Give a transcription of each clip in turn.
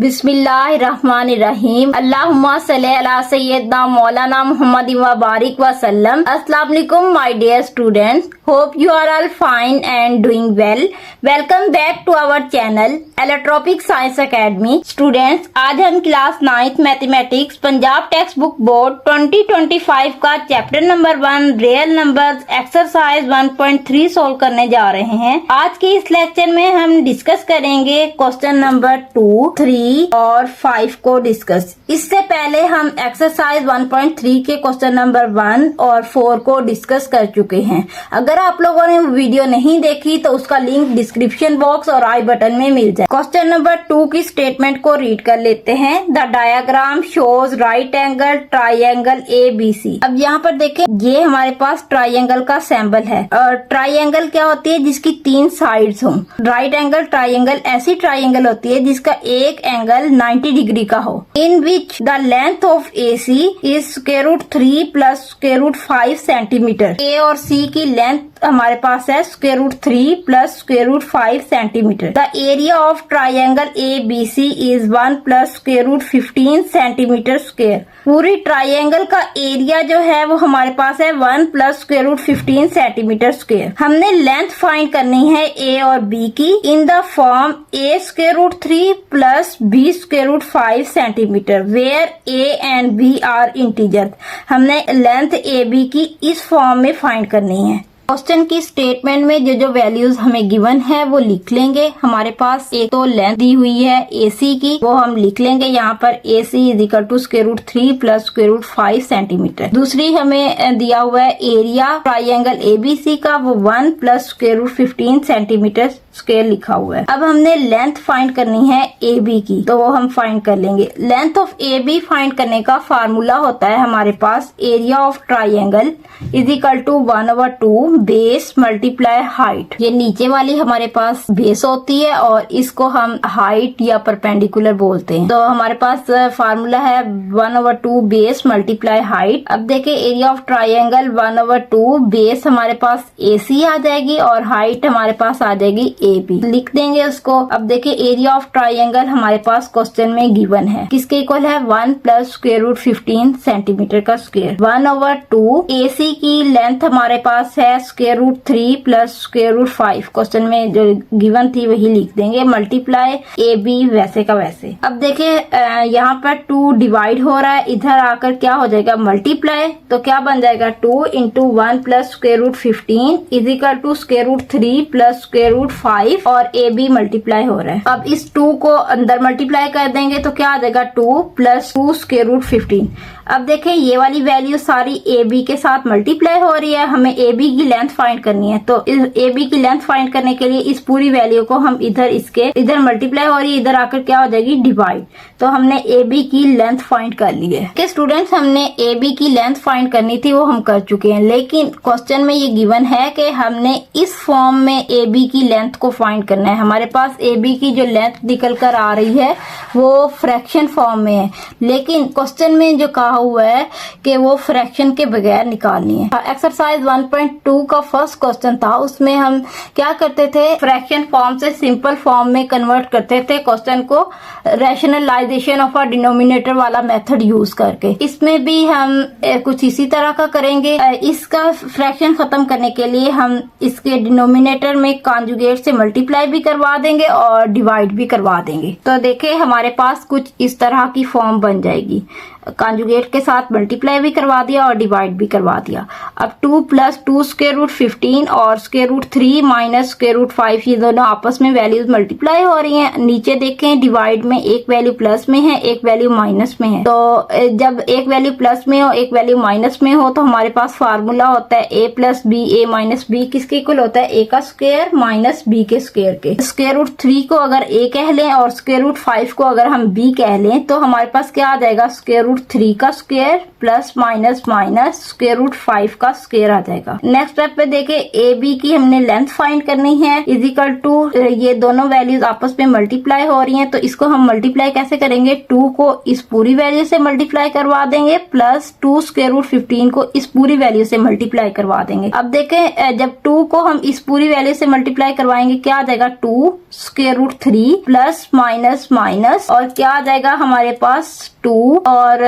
बिस्मिल्लाहिर्रहमानिर्रहीम। अल्लाहुम्मा सल्ली अला सय्यदना मौलाना मुहम्मद व बारिक वसल्लम। अस्सलाम वालेकुम my dear students, hope you are all fine and doing well. Welcome back to our channel Allotropic Science Academy. Students, आज हम class 9th mathematics Punjab text book board 2025 का chapter number 1 real numbers exercise 1.3 solve करने जा रहे हैं। आज के इस लेक्चर में हम डिस्कस करेंगे क्वेश्चन नंबर 2, 3 और 5 को डिस्कस। इससे पहले हम एक्सरसाइज 1.3 के क्वेश्चन नंबर 1 और 4 को डिस्कस कर चुके हैं। अगर आप लोगों ने वीडियो नहीं देखी तो उसका लिंक डिस्क्रिप्शन बॉक्स और आई बटन में मिल जाए। क्वेश्चन नंबर 2 की स्टेटमेंट को रीड कर लेते हैं। The diagram shows right angle triangle ABC। अब यहाँ पर देखें, ये हमारे पास ट्राइंगल का सिंबल है। और ट्राइंगल क्या होती है? जिसकी 3 साइड्स हों। राइट एंगल ट्राइंगल ऐसी ट्राइंगल होती है जिसका एक एंगल 90 डिग्री का हो। In which the length of AC is √3 plus √5 centimetre. A और C की लेंथ हमारे पास है √3 plus √5 centimetre. The area of triangle ABC is 1 plus √15 centimetre square. पूरी ट्राइंगल का एरिया जो है वो हमारे पास है 1 प्लस √15 सेंटीमीटर स्क्वायर। हमने लेंथ फाइंड करनी है A और B की in the form A √3 plus B √5 centimetre where A and B are integer. हमने लेंथ AB की इस फॉर्म में फाइंड करनी है। क्वेश्चन की स्टेटमेंट में जो वैल्यूज हमें गिवन है वो लिख लेंगे। हमारे पास एक तो लेंथ दी हुई है AC की, वो हम लिख लेंगे यहाँ पर AC is equal to √3 plus √5 centimetre. दूसरी हमें दिया हुआ है एरिया ट्राइंगल ABC का, वो 1 प्लस √15 सेंटीमीटर स्क्वायर लिखा हुआ है। अब हमने लेंथ फाइंड करनी है AB की, तो वो हम फाइंड कर लेंगे। लेंथ ऑफ AB फाइंड करने का फार्मूला होता है हमारे पास area of triangle is equal to 1/2 base multiply height. ये नीचे वाली हमारे पास बेस होती है और इसको हम हाइट या परपेंडिकुलर बोलते हैं। तो हमारे पास फार्मूला है 1/2 बेस मल्टीप्लाई हाइट। अब देखें, एरिया ऑफ ट्राइंगल 1/2 बेस हमारे पास AC आ जाएगी और हाइट हमारे पास आ जाएगी AB। लिख देंगे उसको। अब देखें, एरिया ऑफ ट्राइंगल हमारे पास क्वेश्चन में गिवन है, किसके इक्वल है 1 प्लस √15 सेंटीमीटर का स्क्वायर। 1/2 AC की लेंथ हमारे पास है √3 प्लस √5। क्वेश्चन में जो गिवन थी वही लिख देंगे, मल्टीप्लाई AB वैसे का वैसे। अब देखें, यहाँ पर 2 डिवाइड हो रहा है, इधर आकर क्या हो जाएगा मल्टीप्लाई। तो क्या बन जाएगा 2 × 1 plus √15 is equal to √3 plus √5 और AB मल्टीप्लाई हो रहा है। अब इस 2 को अंदर मल्टीप्लाई कर देंगे तो क्या आ जाएगा 2 प्लस 2 √15। अब देखें, ये वाली वैल्यू सारी AB के साथ मल्टीप्लाई हो रही है। हमें AB की लेंथ फाइंड करनी है, तो AB की लेंथ फाइंड करने के लिए इस पूरी वैल्यू को हम इधर मल्टीप्लाई हो रही है, इधर आकर क्या हो जाएगी डिवाइड। तो हमने AB की लेंथ फाइंड कर ली है। कि स्टूडेंट्स, हमने AB की लेंथ फाइंड करनी थी वो हम कर चुके हैं, लेकिन क्वेश्चन में ये गिवन है कि हमने इस फॉर्म में AB की लेंथ को फाइंड करना है। हमारे पास AB की जो लेंथ निकल कर आ रही है वो फ्रैक्शन फॉर्म में है, लेकिन क्वेश्चन में जो कहा हुआ है कि वो फ्रैक्शन के बगैर निकालनी है। एक्सरसाइज 1.2 का फर्स्ट क्वेश्चन था, उसमें हम क्या करते थे, फ्रैक्शन फॉर्म से सिंपल फॉर्म में कन्वर्ट करते थे क्वेश्चन को रैशनलाइजेशन ऑफ अ डिनोमिनेटर वाला मेथड यूज करके। इसमें भी हम कुछ इसी तरह का करेंगे। इसका फ्रैक्शन खत्म करने के लिए हम इसके डिनोमिनेटर में कॉन्जुगेट से मल्टीप्लाई भी करवा देंगे और डिवाइड भी करवा देंगे। तो देखें, हमारे पास कुछ इस तरह की फॉर्म बन जाएगी। कॉन्जुगेट के साथ मल्टीप्लाई भी करवा दिया और डिवाइड भी करवा दिया। अब 2 प्लस 2 √15 और √3 माइनस √5 ये दोनों आपस में वैल्यूज मल्टीप्लाई हो रही हैं। नीचे देखें, डिवाइड में एक वैल्यू प्लस में है, एक वैल्यू माइनस में है। तो जब एक वैल्यू प्लस में हो एक वैल्यू माइनस में हो तो हमारे पास फार्मूला होता है A plus B A minus B किसके इक्वल होता है A का स्क्वायर माइनस B के स्क्वायर के। √3 को अगर A कह लें और √5 को अगर हम B कह लें तो हमारे पास क्या आ जाएगा रूट 3 का square plus minus minus square root 5 का स्क्वायर आ जाएगा। नेक्स्ट स्टेप पे देखें, ए बी की हमने लेंथ फाइंड करनी है, इज इक्वल टू ये दोनों वैल्यूज आपस में मल्टीप्लाई हो रही हैं, तो इसको हम मल्टीप्लाई कैसे करेंगे, 2 को इस पूरी वैल्यू से मल्टीप्लाई करवा देंगे प्लस 2 स्क्वायर रूट 15 को इस पूरी वैल्यू से मल्टीप्लाई करवा देंगे। अब देखें, जब 2 को हम इस पूरी वैल्यू से मल्टीप्लाई करवाएंगे क्या आ जाएगा, 2 square root 3 plus minus minus और क्या आ जाएगा हमारे पास 2 और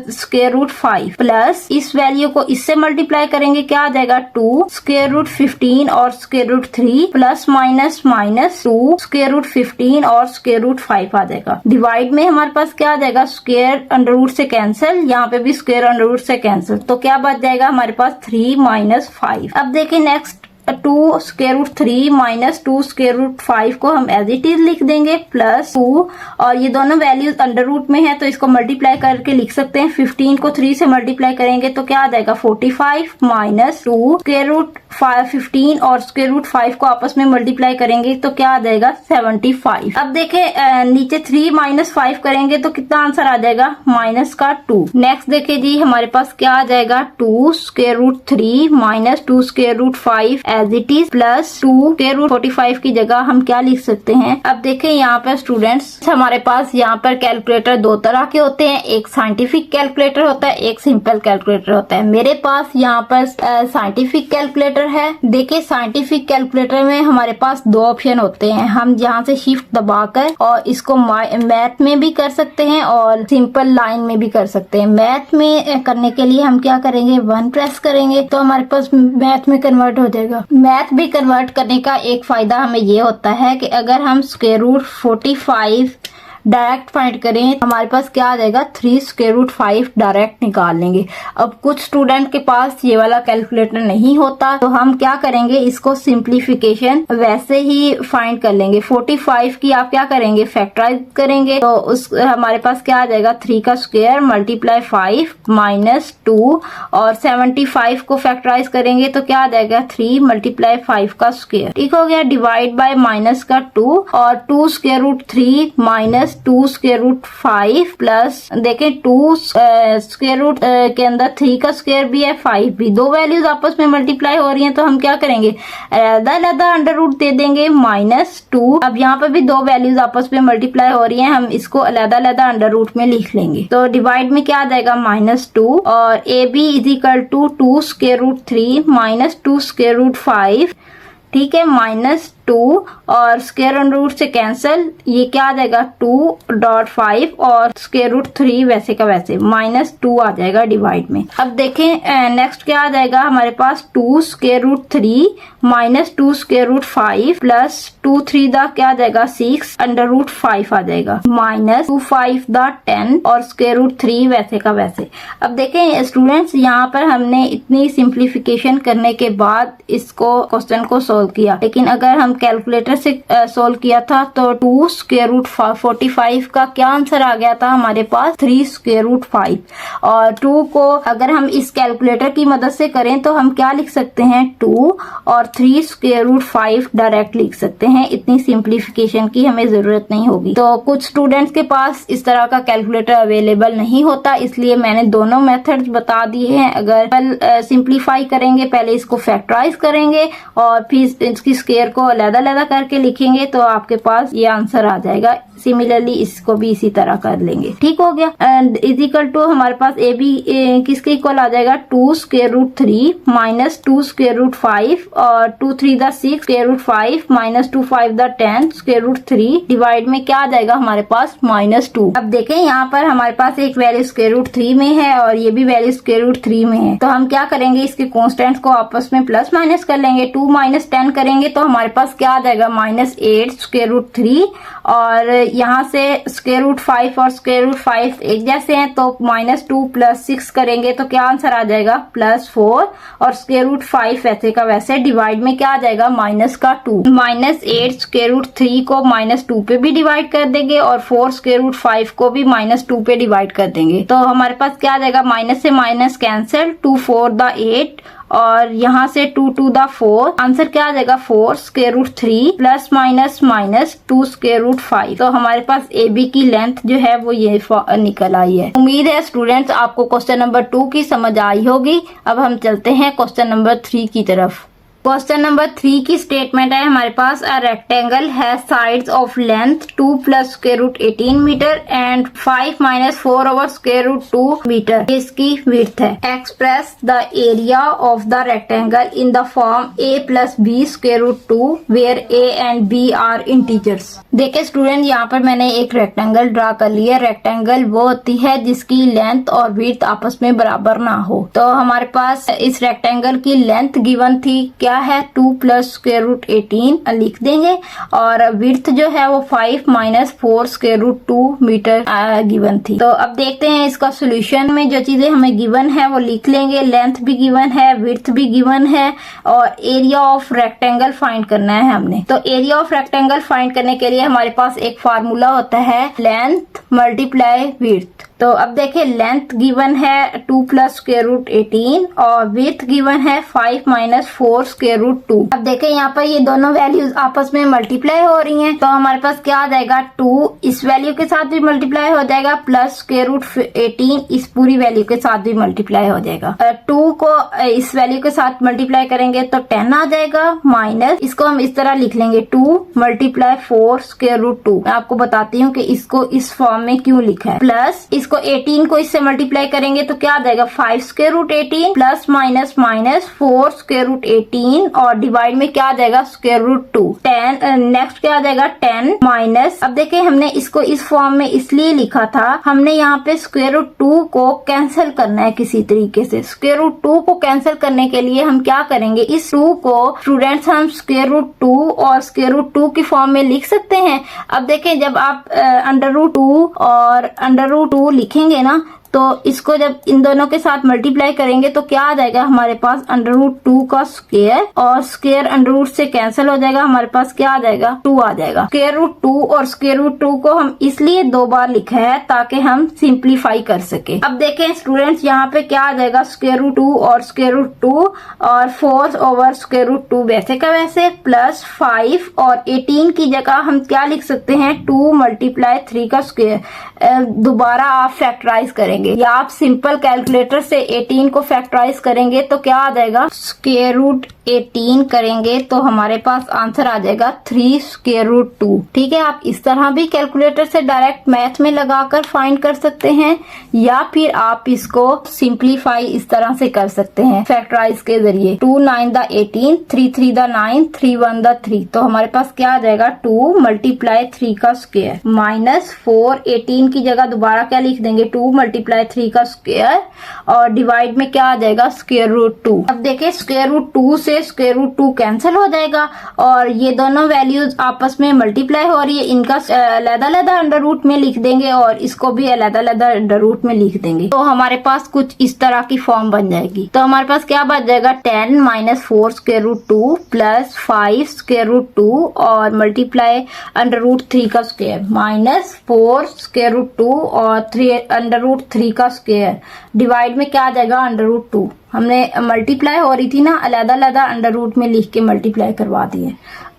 स्क्वायर रूट 5 प्लस इस वैल्यू को इससे मल्टीप्लाई करेंगे क्या आ जाएगा, 2 स्क्वायर रूट 15 और square root 3 plus minus minus 2 square root 15 और स्क्वायर रूट 5 आ जाएगा। डिवाइड में हमारे पास क्या आ जाएगा, स्क्वायर अंडर रूट से कैंसिल, यहाँ पे भी स्क्वायर अंडर रूट से कैंसिल, तो क्या बच जाएगा हमारे पास 3 माइनस 5। अब देखिए next, 2 square root 3 minus 2 square root 5 को हम एज इट इज लिख देंगे प्लस 2 और ये दोनों वैल्यूज अंडर रूट में है तो इसको मल्टीप्लाई करके लिख सकते हैं। 15 को 3 से मल्टीप्लाई करेंगे तो क्या आ जाएगा 45 माइनस 2 स्क्वायर रूट 15 और स्क्वायर रूट 5 को आपस में मल्टीप्लाई करेंगे तो क्या आ जाएगा 75। अब देखें नीचे 3 माइनस 5 करेंगे तो कितना आंसर आ जाएगा, माइनस का 2। नेक्स्ट देखे जी, हमारे पास क्या आ जाएगा, 2 square root 3 minus 2 square root 5 as it is plus 2 square root 45 की जगह हम क्या लिख सकते हैं। अब देखें यहाँ पर स्टूडेंट्स, हमारे पास यहाँ पर कैलकुलेटर दो तरह के होते हैं, एक साइंटिफिक कैलकुलेटर होता है, एक सिंपल कैलकुलेटर होता है। मेरे पास यहाँ पर साइंटिफिक कैलकुलेटर है। देखिए साइंटिफिक कैलकुलेटर में हमारे पास दो ऑप्शन होते हैं, हम यहाँ से शिफ्ट दबाकर और इसको मैथ में भी कर सकते हैं और सिंपल लाइन में भी कर सकते हैं। मैथ में करने के लिए हम क्या करेंगे, 1 प्रेस करेंगे तो हमारे पास मैथ में कन्वर्ट हो जाएगा। मैथ भी कन्वर्ट करने का एक फायदा हमें ये होता है कि अगर हम स्क्वायर रूट 45 डायरेक्ट फाइंड करें हमारे पास क्या आ जाएगा, 3 स्क्वायर रूट 5 डायरेक्ट निकाल लेंगे। अब कुछ स्टूडेंट के पास ये वाला कैलकुलेटर नहीं होता तो हम क्या करेंगे, इसको सिंप्लीफिकेशन वैसे ही फाइंड कर लेंगे। 45 की आप क्या करेंगे, फैक्टराइज करेंगे तो उस हमारे पास क्या आ जाएगा, 3 का स्क्वायर मल्टीप्लाई 5 माइनस 2 और 75 को फैक्टराइज करेंगे तो क्या आ जाएगा, 3 मल्टीप्लाई 5 का स्क्वायर। ठीक हो गया, डिवाइड बाय माइनस का 2 और 2 square root 3 minus 2 square root 5 plus देखें 2 स्क्वायर रूट के अंदर 3 का स्क्वायर भी है 5 भी, दो वैल्यूज आपस में मल्टीप्लाई हो रही हैं तो हम क्या करेंगे, अलग-अलग अंडर रूट दे देंगे -2। अब यहाँ पर भी दो वैल्यूज आपस में मल्टीप्लाई हो रही हैं, हम इसको अलग-अलग अंडर रूट में लिख लेंगे तो डिवाइड में क्या आ जाएगा -2 और A B is equal to 2 square root 3 minus 2 square root 5, ठीक है, -2 और स्क्वायर अंडर रूट से कैंसिल, ये क्या आ जाएगा 2.5 और स्क्वायर रूट 3 वैसे का वैसे -2 आ जाएगा डिवाइड में। अब देखें नेक्स्ट क्या आ जाएगा हमारे पास, 2 square root 3 minus 2 square root 5 plus 2 3 दा क्या आ जाएगा 6 अंडर रूट 5 आ जाएगा माइनस 2 5 दा 10 और स्क्वायर रूट 3 वैसे का वैसे। अब देखें स्टूडेंट्स, यहाँ पर हमने इतनी सिंप्लीफिकेशन करने के बाद इसको क्वेश्चन को सोल्व किया, लेकिन अगर हम कैलकुलेटर से सोल्व किया था तो 2 स्क्वायर रूट 45 का क्या आंसर आ गया था हमारे पास, 3 स्क्वायर रूट 5 और 2 को अगर हम इस कैलकुलेटर की मदद से करें तो हम क्या लिख सकते हैं, 2 और 3 स्क्वायर रूट 5 डायरेक्ट लिख सकते हैं। इतनी सिंप्लीफिकेशन की हमें जरूरत नहीं होगी। तो कुछ स्टूडेंट्स के पास इस तरह का कैलकुलेटर अवेलेबल नहीं होता, इसलिए मैंने दोनों मेथड्स बता दिए हैं। अगर सिंप्लीफाई करेंगे, पहले इसको फैक्टराइज करेंगे और फिर इसकी स्क्वायर को अलग-अलग करके लिखेंगे तो आपके पास ये आंसर आ जाएगा। सिमिलरली इसको भी इसी तरह कर लेंगे। ठीक हो गया, एंड इज इक्वल टू हमारे पास ए बी किसके इक्वल आ जाएगा, 2 square root 3 minus 2 square root 5 और 2 3 दा 6 स्क्वायर रूट 5 माइनस 2 5 दा 10 स्क्वायर रूट 3 डिवाइड में क्या आ जाएगा हमारे पास -2। अब देखें यहाँ पर हमारे पास एक वैल्यू स्क्वायर रूट 3 में है और ये भी वैल्यू स्क्वायर रूट 3 में है, तो हम क्या करेंगे, इसके कॉन्स्टेंट्स को आपस में प्लस माइनस कर लेंगे। 2 माइनस 10 करेंगे तो हमारे पास क्या आ जाएगा, -8 स्क्वायर रूट 3 और यहाँ से स्क्वायर रूट 5 और स्क्वायर रूट 5 एक जैसे हैं तो -2 प्लस 6 करेंगे तो क्या आंसर आ जाएगा, +4 और स्क्वायर रूट 5 वैसे का वैसे डिवाइड में क्या आ जाएगा, -2। -8 स्क्वायर रूट 3 को -2 पे भी डिवाइड कर देंगे और 4 स्क्वायर रूट 5 को भी -2 पे डिवाइड कर देंगे तो हमारे पास क्या आ जाएगा, माइनस से माइनस कैंसिल, 2 4 दा 8 और यहाँ से 2 to the 4, आंसर क्या आ जाएगा 4 square root 3 plus minus minus 2 square root 5। तो हमारे पास ए बी की लेंथ जो है वो ये निकल आई है। उम्मीद है स्टूडेंट्स आपको क्वेश्चन नंबर 2 की समझ आई होगी। अब हम चलते हैं क्वेश्चन नंबर 3 की तरफ। क्वेश्चन नंबर 3 की स्टेटमेंट है हमारे पास, a rectangle has sides of length 2 plus square root 18 metre and 5 minus 4 over square root 2 metre इसकी विड्थ है। Express the area of the rectangle in the form a plus b square root 2 where a and b are integers. देखिए student, यहाँ पर मैंने एक rectangle draw कर लिया। Rectangle वो होती है जिसकी लेंथ और विड्थ आपस में बराबर ना हो। तो हमारे पास इस रेक्टेंगल की लेंथ गिवन थी, क्या है 2 प्लस स्क्वायर रूट 18 लिख देंगे, और विड्थ जो है वो 5 minus 4 square root 2 metre given थी। तो अब देखते हैं इसका सोल्यूशन में जो चीजें हमें गिवन है वो लिख लेंगे। लेंथ भी गिवन है, विड्थ भी गिवन है, और एरिया ऑफ रेक्टेंगल फाइंड करना है हमने। तो एरिया ऑफ रेक्टेंगल फाइंड करने के लिए हमारे पास एक फार्मूला होता है, लेंथ मल्टीप्लाई विड्थ। तो अब देखिए लेंथ गिवन है 2 प्लस स्क्वायर रूट 18 और विड्थ गिवन है 5 माइनस 4 स्क्वायर रूट 2। अब देखिए यहाँ पर ये दोनों वैल्यूज आपस में मल्टीप्लाई हो रही हैं, तो हमारे पास क्या आ जाएगा 2 इस वैल्यू के साथ भी मल्टीप्लाई हो जाएगा, प्लस स्क्वायर रूट 18 इस पूरी वैल्यू के साथ भी मल्टीप्लाई हो जाएगा। 2 को इस वैल्यू के साथ मल्टीप्लाई करेंगे तो 10 आ जाएगा, माइनस इसको हम इस तरह लिख लेंगे 2 मल्टीप्लाई 4 स्क्वायर रूट 2। मैं आपको बताती हूँ कि इसको इस फॉर्म में क्यों लिखा है। प्लस इसको 18 को इससे मल्टीप्लाई करेंगे तो क्या आ जाएगा 5 square root 18 plus minus minus 4 square root 18 और डिवाइड में क्या आ जाएगा स्क्वायर रूट 2। 10 नेक्स्ट क्या आ जाएगा 10 माइनस, अब देखिए हमने इसको इस फॉर्म में इसलिए लिखा था, हमने यहाँ पे स्क्वायर रूट 2 को कैंसिल करना है किसी तरीके से। स्क्वायर रूट 2 को कैंसिल करने के लिए हम क्या करेंगे, इस 2 को स्टूडेंट्स हम स्क्वायर रूट 2 और स्क्वायर रूट 2 की फॉर्म में लिख सकते हैं। अब देखें जब आप अंडर रूट 2 और अंडर रूट 2 लिखेंगे ना, तो इसको जब इन दोनों के साथ मल्टीप्लाई करेंगे तो क्या आ जाएगा हमारे पास अंडर रूट 2 का स्क्वायर, और स्क्वायर अंडर रूट से कैंसिल हो जाएगा, हमारे पास क्या आ जाएगा 2 आ जाएगा। स्क्वायर रूट 2 और स्क्वायर रूट 2 को हम इसलिए 2 बार लिखा है ताकि हम सिंप्लीफाई कर सके। अब देखें स्टूडेंट्स यहाँ पे क्या आ जाएगा स्क्वायर रूट 2 और स्क्वायर रूट 2 और 4 ओवर स्क्वायर रूट 2 वैसे का वैसे, प्लस 5 और 18 की जगह हम क्या लिख सकते हैं 2 मल्टीप्लाई 3 का स्क्वायर। दोबारा आप फैक्टराइज करेंगे या आप सिंपल कैलकुलेटर से 18 को फैक्टराइज करेंगे तो क्या आ जाएगा स्क्वायर रूट 18 करेंगे तो हमारे पास आंसर आ जाएगा 3 स्क्वायर रूट 2। ठीक है, आप इस तरह भी कैलकुलेटर से डायरेक्ट मैथ में लगाकर फाइंड कर सकते हैं, या फिर आप इसको सिंप्लीफाई इस तरह से कर सकते हैं फैक्टराइज के जरिए। 2 9 द 18, 3 3 द 9, 3 1 द 3। तो हमारे पास क्या आ जाएगा 2 मल्टीप्लाई 3 का स्क्वायर माइनस 4, 18 की जगह दोबारा क्या लिख देंगे 2 मल्टीप्लाई 3 का स्क्वायर, और डिवाइड में क्या आ जाएगा स्क्वायर रूट 2। अब देखिए स्क्वायर रूट 2 से स्क्वायर रूट 2 कैंसिल हो जाएगा और ये दोनों वैल्यूज आपस में मल्टीप्लाई हो रही है, इनका अलग-अलग अंडर रूट में लिख देंगे और इसको भी अलग-अलग अंडर रूट में लिख देंगे, तो हमारे पास कुछ इस तरह की फॉर्म बन जाएगी। तो हमारे पास क्या बच जाएगा 10 minus 4 square root 2 plus 5 square root 2 और मल्टीप्लाई अंडर रूट 3 का स्क्वायर माइनस 4 स्क्वायर रूट 2 और 3 अंडर रूट 3 का स्क्वायर, डिवाइड में क्या आ जाएगा अंडर रूट 2। हमने मल्टीप्लाई हो रही थी ना, अलग-अलग अंडर रूट में लिख के मल्टीप्लाई करवा दिए।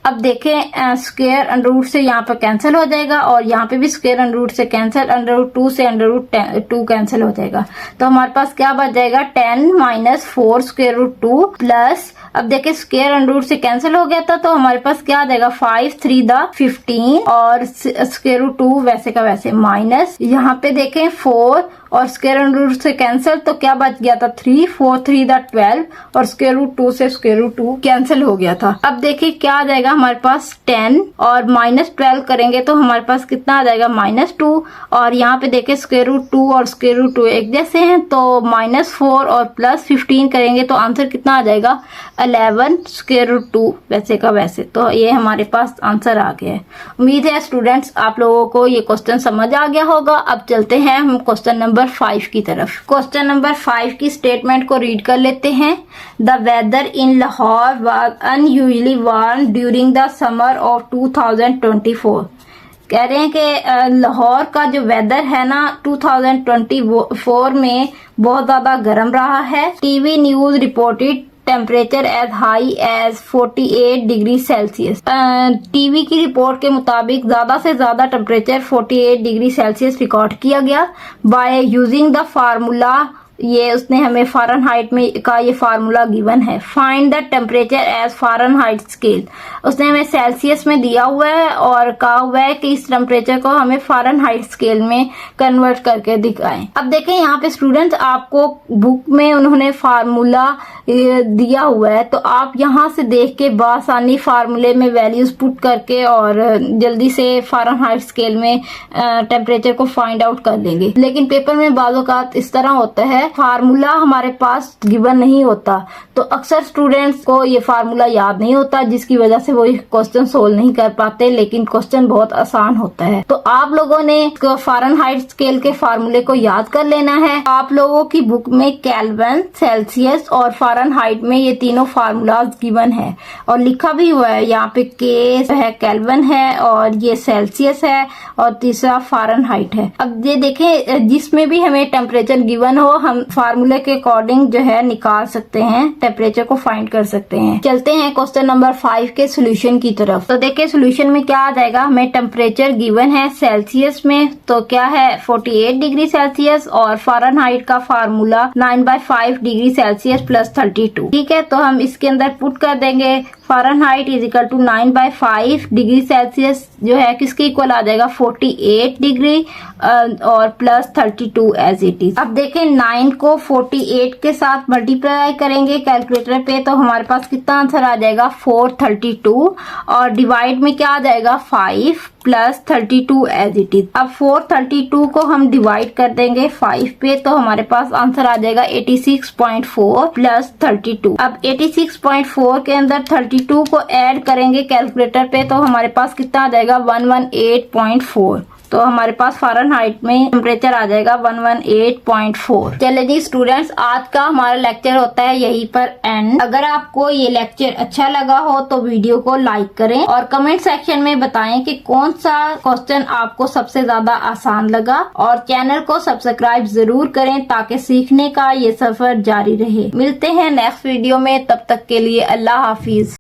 अब देखें स्क्वायर अंडर रूट से यहाँ पर कैंसिल हो जाएगा और यहाँ पे भी स्क्वायर अंडर रूट से कैंसिल, अंडर रूट 2 से अंडर रूट 2 कैंसिल हो जाएगा। तो हमारे पास क्या बच जाएगा 10 माइनस 4 स्क्वायर रूट 2 प्लस, अब देखिए स्क्वायर अंडर रूट से कैंसिल हो गया था तो हमारे पास क्या आ जाएगा 5 3 द 15 और स्क्वायर रूट 2 वैसे का वैसे, माइनस यहाँ पे देखें 4 और स्क्वायर अंडर रूट से कैंसिल तो क्या बच गया था 3 4 3 द 12 और स्क्वायर रूट 2 से स्क्वायर रूट 2 कैंसिल हो गया था। अब देखिए क्या आ जाएगा हमारे पास 10 और माइनस 12 करेंगे तो हमारे पास कितना आ जाएगा -2, और यहाँ पे देखें स्क्वायर रूट 2 और स्क्वायर रूट 2 एक जैसे हैं तो -4 और प्लस 15 करेंगे तो आंसर कितना आ जाएगा 11 स्क्वायर रूट 2 वैसे का वैसे। तो ये हमारे पास आंसर आ गया है। उम्मीद है स्टूडेंट्स आप लोगों को ये क्वेश्चन समझ आ गया होगा। अब चलते हैं हम क्वेश्चन नंबर 5 की तरफ। क्वेश्चन नंबर 5 की स्टेटमेंट को रीड कर लेते हैं। The weather in Lahore was unusually warm during the summer of 2024। कह रहे हैं कि लाहौर का जो वेदर है ना 2024 में बहुत ज्यादा गर्म रहा है। TV news reported temperature as high as 48 degree Celsius. TV की रिपोर्ट के मुताबिक ज्यादा से ज्यादा टेम्परेचर 48 डिग्री सेल्सियस रिकॉर्ड किया गया बाय यूजिंग द फार्मूला। ये उसने हमें फ़ारेनहाइट में का ये फार्मूला गिवन है। Find the temperature as Fahrenheit scale. उसने हमें सेल्सियस में दिया हुआ है और कहा हुआ है कि इस टेम्परेचर को हमें फ़ारेनहाइट स्केल में कन्वर्ट करके दिखाएं। अब देखें यहाँ पे स्टूडेंट्स, आपको बुक में उन्होंने फार्मूला दिया हुआ है, तो आप यहाँ से देख के बआसानी फार्मूले में वैल्यूज पुट करके और जल्दी से फ़ारेनहाइट स्केल में टेम्परेचर को फाइंड आउट कर लेंगे। लेकिन पेपर में बाज़ औक़ात इस तरह होता है, फार्मूला हमारे पास गिवन नहीं होता, तो अक्सर स्टूडेंट्स को ये फार्मूला याद नहीं होता, जिसकी वजह से वो क्वेश्चन सोल्व नहीं कर पाते। लेकिन क्वेश्चन बहुत आसान होता है। तो आप लोगों ने फ़ारेनहाइट स्केल के फार्मूले को याद कर लेना है। आप लोगों की बुक में केल्विन, सेल्सियस और फ़ारेनहाइट में ये तीनों फार्मूलाज गिवन है और लिखा भी हुआ है। यहाँ पे के है, केल्विन है और ये सेल्सियस है और तीसरा फ़ारेनहाइट है। अब ये देखें, जिसमें भी हमें टेम्परेचर गिवन हो, हम फार्मूले के अकॉर्डिंग जो है निकाल सकते हैं, टेम्परेचर को फाइंड कर सकते हैं। चलते हैं क्वेश्चन नंबर 5 के सोल्यूशन की तरफ। तो देखिए सोल्यूशन में क्या आ जाएगा, हमें टेम्परेचर गिवन है सेल्सियस में, तो क्या है 48 डिग्री सेल्सियस और फ़ारेनहाइट का फार्मूला 9/5 डिग्री सेल्सियस प्लस 32। ठीक है, तो हम इसके अंदर पुट कर देंगे Fahrenheit is equal to 9/5 degree Celsius जो है किसके इक्वल आ जाएगा 48 डिग्री और प्लस 32 एज इट इज। अब देखें 9 को 48 के साथ मल्टीप्लाई करेंगे कैलकुलेटर पे, तो हमारे पास कितना आंसर आ जाएगा 432 और डिवाइड में क्या आ जाएगा 5 प्लस 32 एज इट इज। अब 432 को हम डिवाइड कर देंगे 5 पे, तो हमारे पास आंसर आ जाएगा 86.4 प्लस 32। अब 86.4 के अंदर 32 को ऐड करेंगे कैलकुलेटर पे, तो हमारे पास कितना आ जाएगा 118.4। तो हमारे पास फ़ारेनहाइट में टेम्परेचर आ जाएगा 118.4। चले जी स्टूडेंट्स, आज का हमारा लेक्चर होता है यहीं पर एंड। अगर आपको ये लेक्चर अच्छा लगा हो तो वीडियो को लाइक करें और कमेंट सेक्शन में बताएं कि कौन सा क्वेश्चन आपको सबसे ज्यादा आसान लगा, और चैनल को सब्सक्राइब जरूर करें ताकि सीखने का ये सफर जारी रहे। मिलते हैं नेक्स्ट वीडियो में, तब तक के लिए अल्लाह हाफिज।